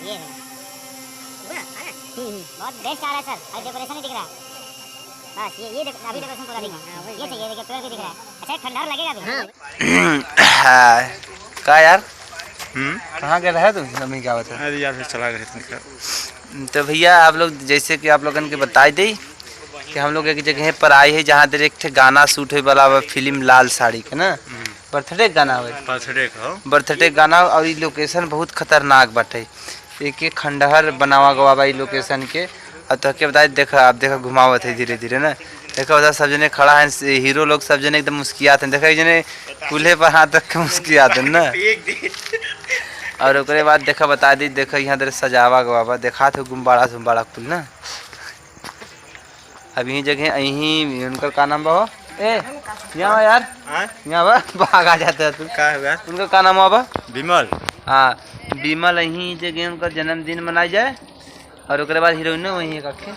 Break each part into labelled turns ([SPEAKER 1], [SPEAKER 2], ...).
[SPEAKER 1] ये है बहुत बेस्ट आ रहा है सर। अभी डेकोरेशन ही दिख रहा है बस। ये अभी डेकोरेशन पूरा दिख रहा है। ये चाहिए, देखिए पेड़ भी दिख रहा है। अच्छा ठंडा लगेगा अभी।
[SPEAKER 2] का यार कहाँ गए रहे तुम? मम्मी क्या बता?
[SPEAKER 3] अरे यार फिर चला गए थे।
[SPEAKER 2] तो भैया आप लोग जैसे कि आप लोगों के बताई दी कि हम लोग एक जगह पर आए हैं जहाँ डायरेक्ट गाना शूट हुई वाला फिल्म लाल साड़ी के ना बर्थडे गाना हुए बर्थडे गाना। और ये लोकेशन बहुत खतरनाक बाटे। एक एक खंडहर बनावा गवा बा लोकेशन के। और तो के बताए देखा आप देखा घुमावत है धीरे धीरे ना। देखा उधर सब जने खड़ा है, हीरो लोग सब जने एकदम मुस्कियात हैं। देखा एक जने कूल्हे पर हाथ रख के मुस्कियात है ना। और उसके बाद देखा बता दी देखा यहाँ दर सजावा गवा देखा थे गुम्बाड़ा झुम्बाड़ा कुल ना। अब यही जगह यहीं उनका का नाम बा ए यहाँ यार यहाँ बा भाग आ जाता है तू
[SPEAKER 3] का है यार?
[SPEAKER 2] उनका का नाम बा?
[SPEAKER 3] विमल।
[SPEAKER 2] हाँ विमल। यहीं जगह उनका जन्मदिन मनाया जाए। और उसके बाद हीरोइन वहीं है काके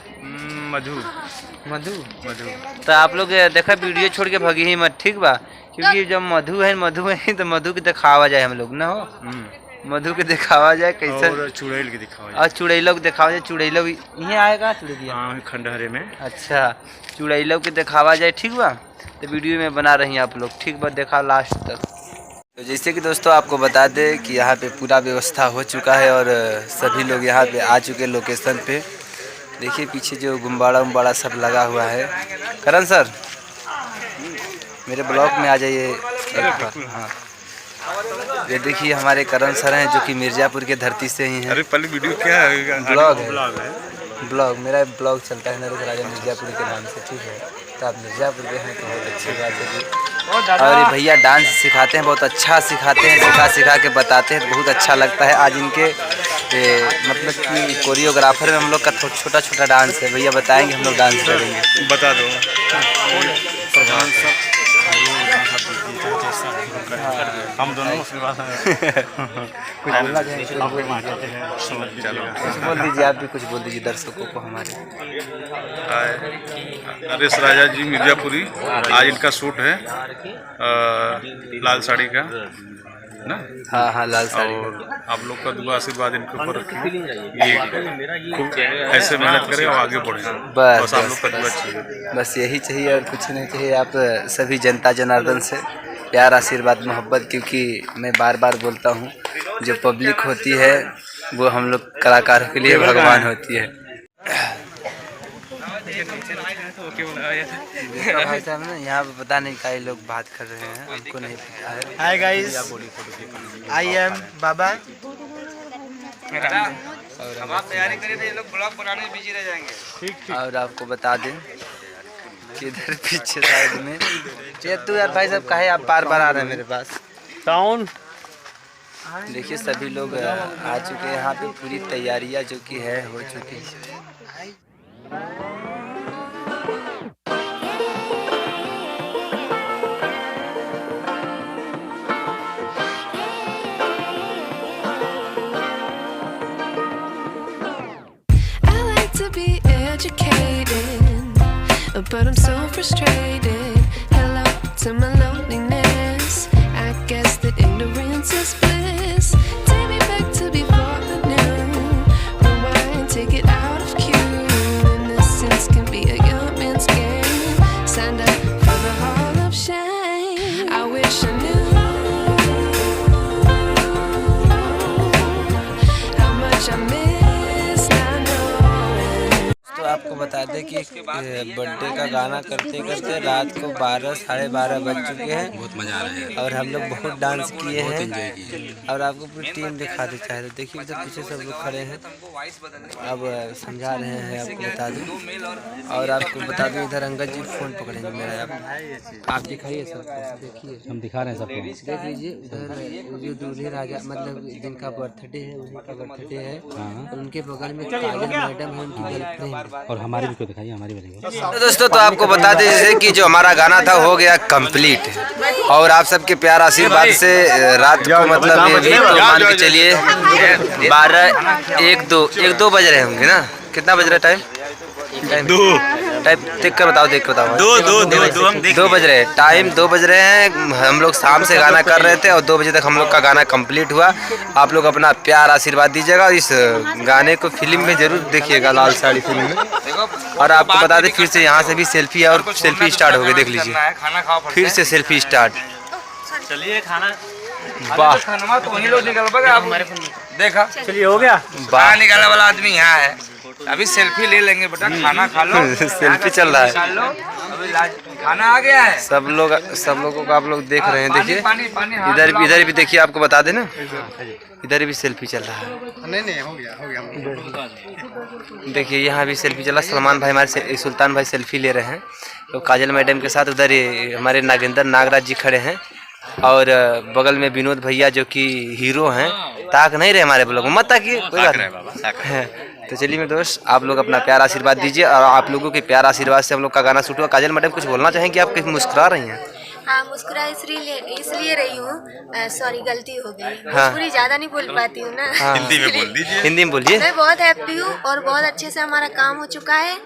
[SPEAKER 3] मधु।
[SPEAKER 2] मधु मधु। तो आप लोग देखा वीडियो छोड़ के भगी ही मत ठीक बा, क्योंकि जब मधु है तो मधु के दिखावा जाए हम लोग ना हो। मधु के दिखावा जाए कैसे
[SPEAKER 3] और चुड़ैल के दिखावा जाए।
[SPEAKER 2] और चुड़ैलों के दिखावा जाए। चुड़ैलों यहीं आएगा चुड़ैलिया
[SPEAKER 3] खंडहरे में।
[SPEAKER 2] अच्छा चुड़ैलों के दिखावा जाए ठीक बा। तो वीडियो में बना रही हैं आप लोग ठीक बा, देखा लास्ट तक। तो जैसे कि दोस्तों आपको बता दें कि यहाँ पे पूरा व्यवस्था हो चुका है और सभी लोग यहाँ पे आ चुके लोकेशन पे। देखिए पीछे जो गुम्बाड़ा उम्बाड़ा सब लगा हुआ है। करण सर मेरे ब्लॉग में आ जाइए एक बार। हाँ ये देखिए हमारे करण सर हैं जो कि मिर्ज़ापुर के धरती से ही हैं।
[SPEAKER 3] अरे पहले वीडियो क्या है?
[SPEAKER 2] ब्लॉग है। ब्लॉग मेरा ब्लॉग चलता है नरेश राजा मिर्ज़ापुर के नाम से ठीक है। तो आप मिर्ज़ापुर के हैं तो बहुत अच्छी बात है जी। और ये भैया डांस सिखाते हैं, बहुत अच्छा सिखाते हैं, सिखा के बताते हैं, बहुत अच्छा लगता है। आज इनके मतलब कि कोरियोग्राफर में हम लोग का छोटा छोटा डांस है। भैया बताएंगे हम लोग डांस करेंगे।
[SPEAKER 3] बता दो। हम दोनों
[SPEAKER 2] बोल दीजिए आप भी कुछ बोल दीजिए दर्शकों को हमारे।
[SPEAKER 3] नरेश राजा जी मिर्ज़ापुरी, आज इनका शूट है लाल साड़ी का ना।
[SPEAKER 2] हाँ हाँ लाल साड़ी।
[SPEAKER 3] और आप लोग का दुआ आशीर्वाद इनके ऊपर रखिए, ये खूब ऐसे मेहनत करें और आगे बढ़े। बस आप लोग का दुआ चाहिए,
[SPEAKER 2] बस यही चाहिए और कुछ नहीं चाहिए। आप सभी जनता जनार्दन से प्यार आशीर्वाद मोहब्बत, क्योंकि मैं बार बार बोलता हूँ जो पब्लिक होती है वो हम लोग कलाकारों के लिए भगवान होती है। भाई साहब ना यहाँ पे पता नहीं कई लोग बात कर रहे हैं, हमको नहीं पता है।
[SPEAKER 4] हाय गाइस, आई एम बाबा।
[SPEAKER 2] अब आप तैयारी करें तो ये लोग ब्लॉग बनाने में बिजी रह जाएंगे। ठीक। और आपको बता दें कि इधर पीछे साइड में ये तू यार भाई साहब काहे आप बार बार आ रहे हैं मेरे पास टाउन। देखिए सभी लोग आ चुके हैं यहाँ पे, पूरी तैयारियाँ जो कि है हो चुकी है।
[SPEAKER 5] But I'm so frustrated. Hello to my loneliness. I guess that ignorance is bliss. Take me back to before the new. Rewind, take it out of cue. Innocence can be a young man's game. Signed up for the hall of shame. I wish I knew how much I miss not knowing.
[SPEAKER 2] तो आपको बता दें कि birthday का गाना करते करते रात को 12 साढ़े 12 बज चुके हैं।
[SPEAKER 6] बहुत मज़ा आ रहा है
[SPEAKER 2] और हम लोग बहुत डांस किए हैं और आपको पूरी टीम दिखा दे चाहे तो देखिए इधर पीछे सब लोग खड़े हैं। अब समझा रहे हैं आपको बता दूं। और आपको बता दूं इधर अंगद जी फ़ोन पकड़ेंगे मेरा। आप दिखाइए सबको, देखिए
[SPEAKER 6] हम दिखा रहे हैं सबको।
[SPEAKER 2] देख लीजिए उधर जो दूल्हे राजा मतलब जिनका बर्थडे है उन्हीं का बर्थडे है। और उनके बगल में काजल मैडम है, उनकी गर्लफ्रेंड।
[SPEAKER 6] और हमारी भी दिखाइए, हमारी भी।
[SPEAKER 2] तो दोस्तों तो आपको बता दें जैसे कि जो हमारा गाना था हो गया कंप्लीट। और आप सबके प्यार आशीर्वाद से रात को मतलब ये भी तो मान के चलिए 12 1 2 बज रहे होंगे ना। कितना बज रहा है टाइम? 2 टाइम देख कर बताओ, देख कर बताओ।
[SPEAKER 3] 2 हम
[SPEAKER 2] 2 बज रहे हैं, टाइम 2 बज रहे हैं। हम लोग शाम से गाना कर रहे थे और 2 बजे तक हम लोग का गाना कंप्लीट हुआ। आप लोग अपना प्यार आशीर्वाद दीजिएगा और इस गाने को फिल्म में जरूर देखिएगा, लाल साड़ी फिल्म में। और आपको बता दें फिर से यहाँ से भी सेल्फी और सेल्फी स्टार्ट हो गई, देख लीजिए फिर से सेल्फी स्टार्ट।
[SPEAKER 3] चलिए खाना
[SPEAKER 2] वाह,
[SPEAKER 4] तो वही लोग निकल पाएगा देखा।
[SPEAKER 6] चलिए हो गया।
[SPEAKER 4] बाहर निकालने वाला आदमी यहाँ है। अभी सेल्फी ले लेंगे बेटा, खाना खा लो।
[SPEAKER 2] सेल्फी चल रहा है,
[SPEAKER 4] लो अभी खाना आ गया है।
[SPEAKER 2] सब लोगों को आप लोग देख रहे हैं। देखिए
[SPEAKER 4] पानी
[SPEAKER 2] इधर भी देखिए, आपको बता दें ना, इधर भी सेल्फी चल रहा है।
[SPEAKER 4] नहीं हो गया।
[SPEAKER 2] देखिए यहाँ भी सेल्फी चला। सलमान भाई हमारे सुल्तान भाई सेल्फी ले रहे हैं तो काजल मैडम के साथ। उधर हमारे नागेंद्र नागराज जी खड़े हैं और बगल में विनोद भैया जो कि हीरो हैं। ताक नहीं रहे हमारे ब्लॉग में, मत ताकिए, कोई बात नहीं। तो चलिए मेरे दोस्त, आप लोग अपना प्यार आशीर्वाद दीजिए और आप लोगों के प्यार आशीर्वाद से हम लोग का गाना शूट हुआ। काजल मैडम कुछ बोलना चाहेंगे? आप कहीं मुस्कुरा रही हैं।
[SPEAKER 7] हाँ, मुस्कुरा इसलिए रही हूँ, सॉरी गलती हो गई।
[SPEAKER 2] हाँ।
[SPEAKER 7] पूरी ज्यादा नहीं बोल पाती हूँ ना।
[SPEAKER 2] हाँ।
[SPEAKER 3] हिंदी में बोल दीजिए।
[SPEAKER 2] हिंदी में बोलिए।
[SPEAKER 7] मैं बहुत हैप्पी हूँ और बहुत अच्छे से हमारा काम हो चुका है।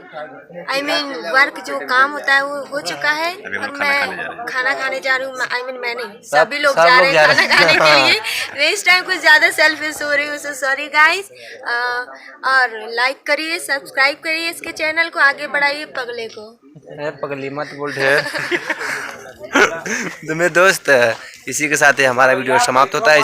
[SPEAKER 7] I mean, वर्क जो काम होता है वो हो चुका है और मैं खाना खाने जा रही हूँ। I mean, मैं नहीं, सभी लोग जा रहे हैं खाना खाने के लिए। मैं इस टाइम कुछ ज्यादा सेल्फिश हो रही हूँ, सो सॉरी गाइस। और लाइक करिए, सब्सक्राइब करिए इसके चैनल को, आगे बढ़ाइए पगले को।
[SPEAKER 2] पगली मत बोल रहे। तो मेरे दोस्त, इसी के साथ हमारा वीडियो समाप्त होता है।